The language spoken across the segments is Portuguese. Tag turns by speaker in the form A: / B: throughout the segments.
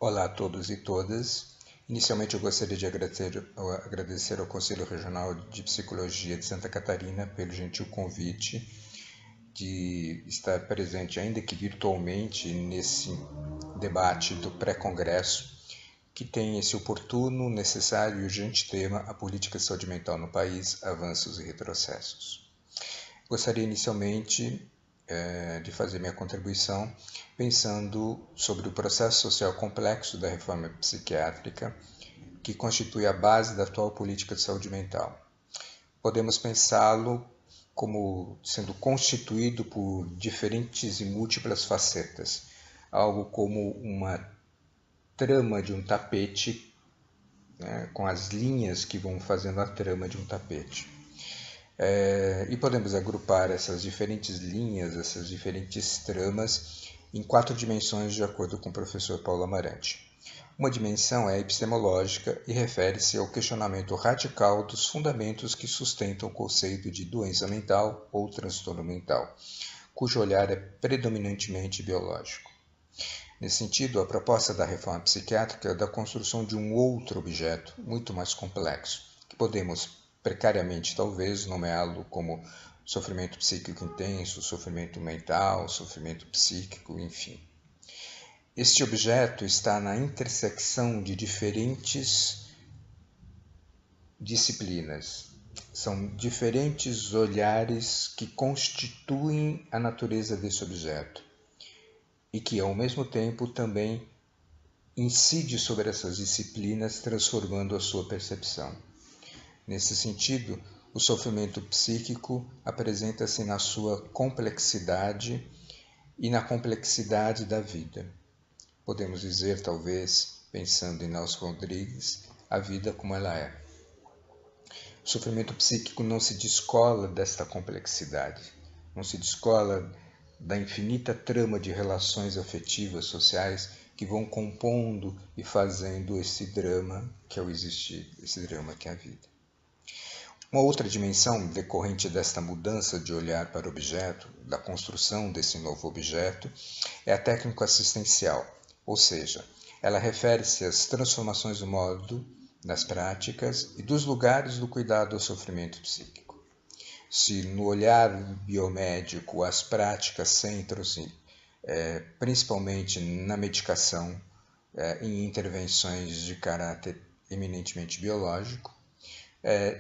A: Olá a todos e todas. Inicialmente eu gostaria de agradecer ao Conselho Regional de Psicologia de Santa Catarina pelo gentil convite de estar presente, ainda que virtualmente, nesse debate do pré-congresso que tem esse oportuno, necessário e urgente tema, a política de saúde mental no país, avanços e retrocessos. Gostaria inicialmente de fazer minha contribuição pensando sobre o processo social complexo da reforma psiquiátrica que constitui a base da atual política de saúde mental. Podemos pensá-lo como sendo constituído por diferentes e múltiplas facetas, algo como uma trama de um tapete, com as linhas que vão fazendo a trama de um tapete. E podemos agrupar essas diferentes linhas, essas diferentes tramas, em 4 dimensões, de acordo com o professor Paulo Amarante. Uma dimensão é epistemológica e refere-se ao questionamento radical dos fundamentos que sustentam o conceito de doença mental ou transtorno mental, cujo olhar é predominantemente biológico. Nesse sentido, a proposta da reforma psiquiátrica é da construção de um outro objeto, muito mais complexo, que podemos precariamente talvez nomeá-lo como sofrimento psíquico intenso, sofrimento mental, sofrimento psíquico, enfim. Este objeto está na intersecção de diferentes disciplinas. São diferentes olhares que constituem a natureza desse objeto e que, ao mesmo tempo, também incide sobre essas disciplinas, transformando a sua percepção. Nesse sentido, o sofrimento psíquico apresenta-se na sua complexidade e na complexidade da vida. Podemos dizer, talvez, pensando em Nelson Rodrigues, a vida como ela é. O sofrimento psíquico não se descola desta complexidade, não se descola da infinita trama de relações afetivas, sociais, que vão compondo e fazendo esse drama que é o existir, esse drama que é a vida. Uma outra dimensão decorrente desta mudança de olhar para o objeto, da construção desse novo objeto, é a técnico-assistencial, ou seja, ela refere-se às transformações do modo, das práticas e dos lugares do cuidado ao sofrimento psíquico. Se no olhar biomédico as práticas centram-se principalmente na medicação, em intervenções de caráter eminentemente biológico,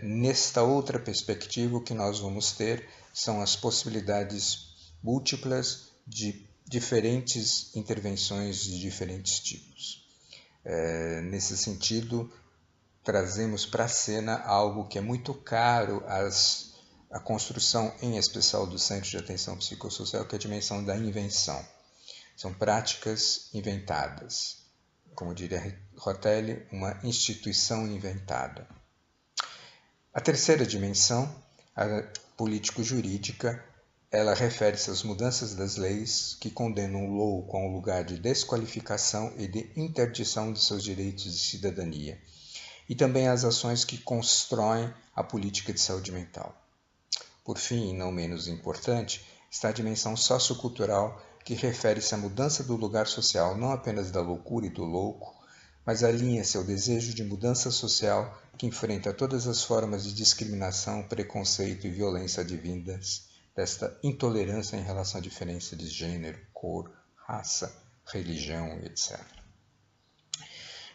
A: nesta outra perspectiva, o que nós vamos ter são as possibilidades múltiplas de diferentes intervenções de diferentes tipos. Nesse sentido, trazemos para a cena algo que é muito caro à construção, em especial do Centro de Atenção Psicossocial, que é a dimensão da invenção. São práticas inventadas. Como diria Rotelli, uma instituição inventada. A terceira dimensão, a político-jurídica, ela refere-se às mudanças das leis que condenam o louco a um lugar de desqualificação e de interdição de seus direitos de cidadania, e também às ações que constroem a política de saúde mental. Por fim, e não menos importante, está a dimensão sociocultural, que refere-se à mudança do lugar social, não apenas da loucura e do louco, mas alinha-se ao desejo de mudança social que enfrenta todas as formas de discriminação, preconceito e violência advindas desta intolerância em relação à diferença de gênero, cor, raça, religião, etc.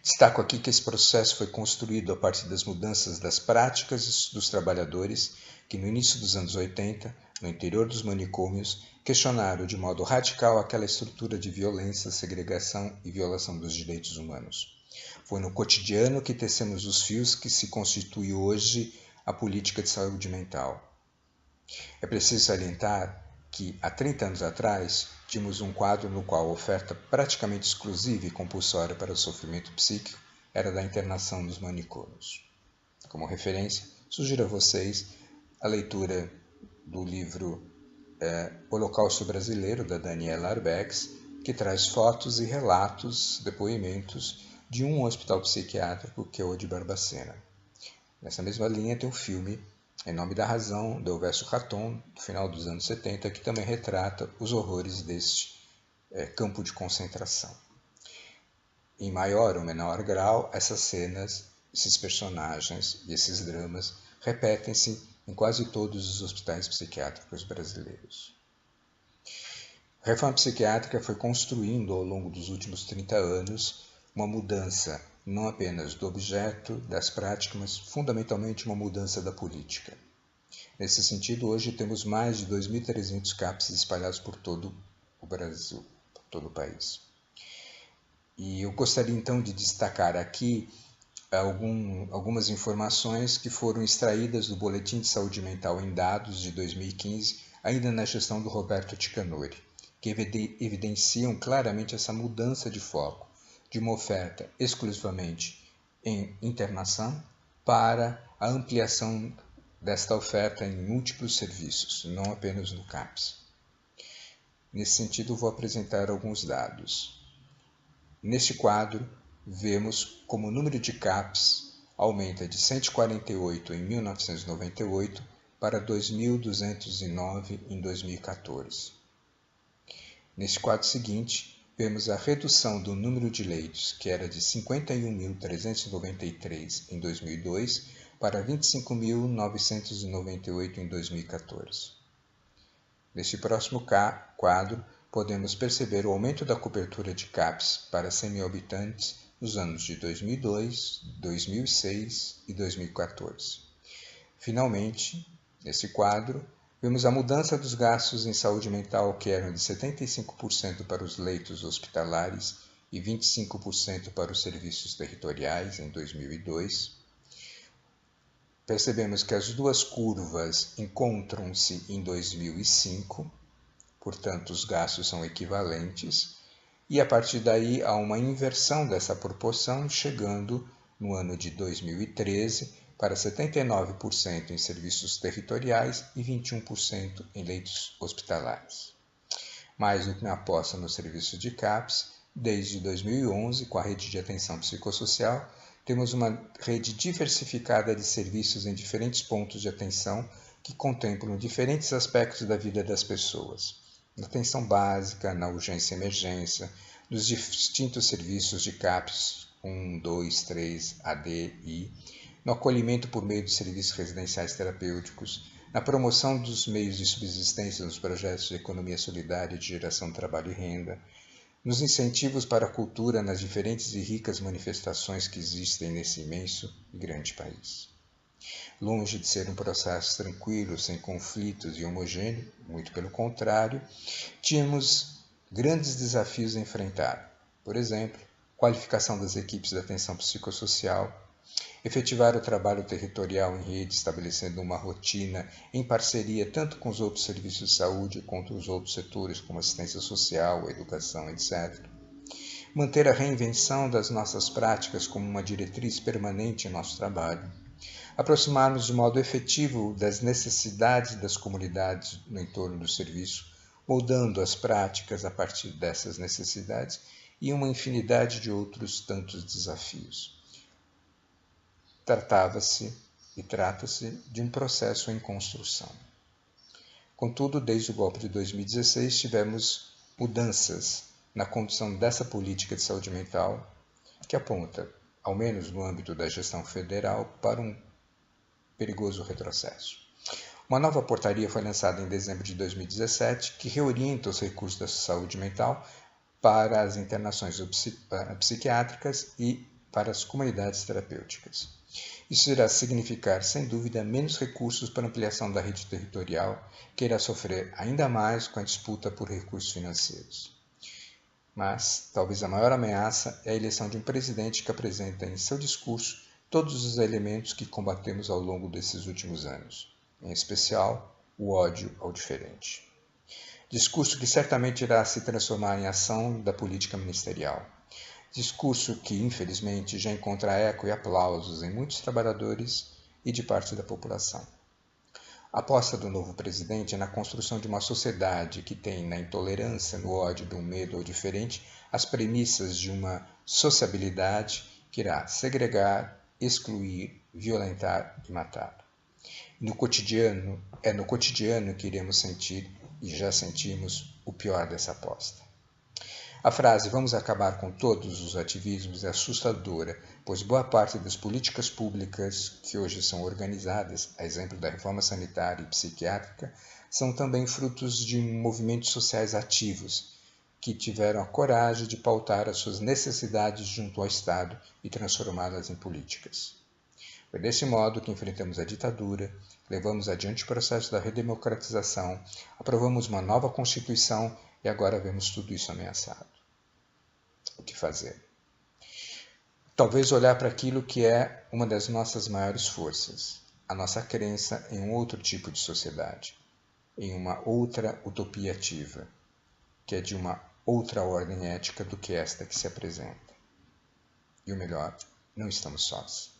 A: Destaco aqui que esse processo foi construído a partir das mudanças das práticas dos trabalhadores que, no início dos anos 80, no interior dos manicômios, questionaram de modo radical aquela estrutura de violência, segregação e violação dos direitos humanos. Foi no cotidiano que tecemos os fios que se constitui hoje a política de saúde mental. É preciso salientar que, há 30 anos atrás, tínhamos um quadro no qual a oferta praticamente exclusiva e compulsória para o sofrimento psíquico era da internação nos manicômios. Como referência, sugiro a vocês a leitura do livro Holocausto Brasileiro, da Daniela Arbex, que traz fotos e relatos, depoimentos de um hospital psiquiátrico, que é o de Barbacena. Nessa mesma linha tem o filme Em Nome da Razão, de Elvésio Raton, do final dos anos 70, que também retrata os horrores deste campo de concentração. em maior ou menor grau, essas cenas, esses personagens e esses dramas repetem-se em quase todos os hospitais psiquiátricos brasileiros. A reforma psiquiátrica foi construindo ao longo dos últimos 30 anos uma mudança não apenas do objeto, das práticas, mas fundamentalmente uma mudança da política. Nesse sentido, hoje temos mais de 2.300 CAPs espalhados por todo o Brasil, por todo o país. E eu gostaria então de destacar aqui algumas informações que foram extraídas do Boletim de Saúde Mental em Dados de 2015, ainda na gestão do Roberto Ticanori, que evidenciam claramente essa mudança de foco, de uma oferta exclusivamente em internação para a ampliação desta oferta em múltiplos serviços, não apenas no CAPS. Nesse sentido, vou apresentar alguns dados. Neste quadro, vemos como o número de CAPs aumenta de 148 em 1998 para 2.209 em 2014. Neste quadro seguinte, vemos a redução do número de leitos, que era de 51.393 em 2002 para 25.998 em 2014. Neste próximo quadro, podemos perceber o aumento da cobertura de CAPs para 100.000 habitantes nos anos de 2002, 2006 e 2014. Finalmente, nesse quadro, vemos a mudança dos gastos em saúde mental, que eram de 75% para os leitos hospitalares e 25% para os serviços territoriais em 2002. Percebemos que as duas curvas encontram-se em 2005, portanto, os gastos são equivalentes, e a partir daí há uma inversão dessa proporção, chegando no ano de 2013 para 79% em serviços territoriais e 21% em leitos hospitalares. Mais do que uma aposta no serviço de CAPs, desde 2011, com a rede de atenção psicossocial, temos uma rede diversificada de serviços em diferentes pontos de atenção que contemplam diferentes aspectos da vida das pessoas. Na atenção básica, na urgência e emergência, nos distintos serviços de CAPs 1, 2, 3, AD, I, no acolhimento por meio de serviços residenciais terapêuticos, na promoção dos meios de subsistência nos projetos de economia solidária e de geração de trabalho e renda, nos incentivos para a cultura nas diferentes e ricas manifestações que existem nesse imenso e grande país. Longe de ser um processo tranquilo, sem conflitos e homogêneo, muito pelo contrário, tínhamos grandes desafios a enfrentar. Por exemplo, qualificação das equipes de atenção psicossocial, efetivar o trabalho territorial em rede, estabelecendo uma rotina em parceria tanto com os outros serviços de saúde quanto os outros setores, como assistência social, educação, etc. Manter a reinvenção das nossas práticas como uma diretriz permanente em nosso trabalho. Aproximarmos de modo efetivo das necessidades das comunidades no entorno do serviço, moldando as práticas a partir dessas necessidades e uma infinidade de outros tantos desafios. Tratava-se e trata-se de um processo em construção. Contudo, desde o golpe de 2016, tivemos mudanças na condução dessa política de saúde mental que aponta, ao menos no âmbito da gestão federal, para um perigoso retrocesso. Uma nova portaria foi lançada em dezembro de 2017 que reorienta os recursos da saúde mental para as internações psiquiátricas e para as comunidades terapêuticas. Isso irá significar, sem dúvida, menos recursos para ampliação da rede territorial, que irá sofrer ainda mais com a disputa por recursos financeiros. Mas, talvez a maior ameaça é a eleição de um presidente que apresenta em seu discurso todos os elementos que combatemos ao longo desses últimos anos, em especial o ódio ao diferente. Discurso que certamente irá se transformar em ação da política ministerial. Discurso que, infelizmente, já encontra eco e aplausos em muitos trabalhadores e de parte da população. A aposta do novo presidente é na construção de uma sociedade que tem na intolerância, no ódio, no medo ao diferente, as premissas de uma sociabilidade que irá segregar, excluir, violentar e matar. É no cotidiano que iremos sentir, e já sentimos, o pior dessa aposta. A frase "vamos acabar com todos os ativismos" é assustadora, pois boa parte das políticas públicas que hoje são organizadas, a exemplo da reforma sanitária e psiquiátrica, são também frutos de movimentos sociais ativos, que tiveram a coragem de pautar as suas necessidades junto ao Estado e transformá-las em políticas. Foi desse modo que enfrentamos a ditadura, levamos adiante o processo da redemocratização, aprovamos uma nova Constituição e agora vemos tudo isso ameaçado. O que fazer? Talvez olhar para aquilo que é uma das nossas maiores forças, a nossa crença em um outro tipo de sociedade, em uma outra utopia ativa, que é de uma outra ordem ética do que esta que se apresenta. E o melhor, não estamos sós.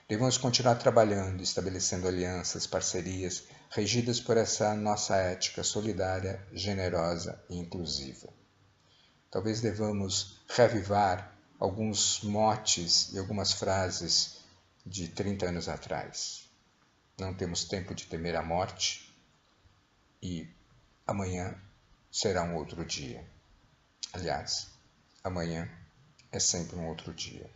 A: Devemos continuar trabalhando, estabelecendo alianças, parcerias, regidas por essa nossa ética solidária, generosa e inclusiva. Talvez devamos reavivar alguns motes e algumas frases de 30 anos atrás. Não temos tempo de temer a morte e amanhã será um outro dia. Aliás, amanhã é sempre um outro dia.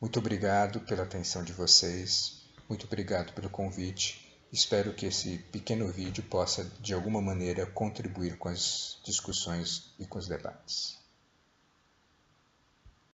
A: Muito obrigado pela atenção de vocês, muito obrigado pelo convite. Espero que esse pequeno vídeo possa, de alguma maneira, contribuir com as discussões e com os debates.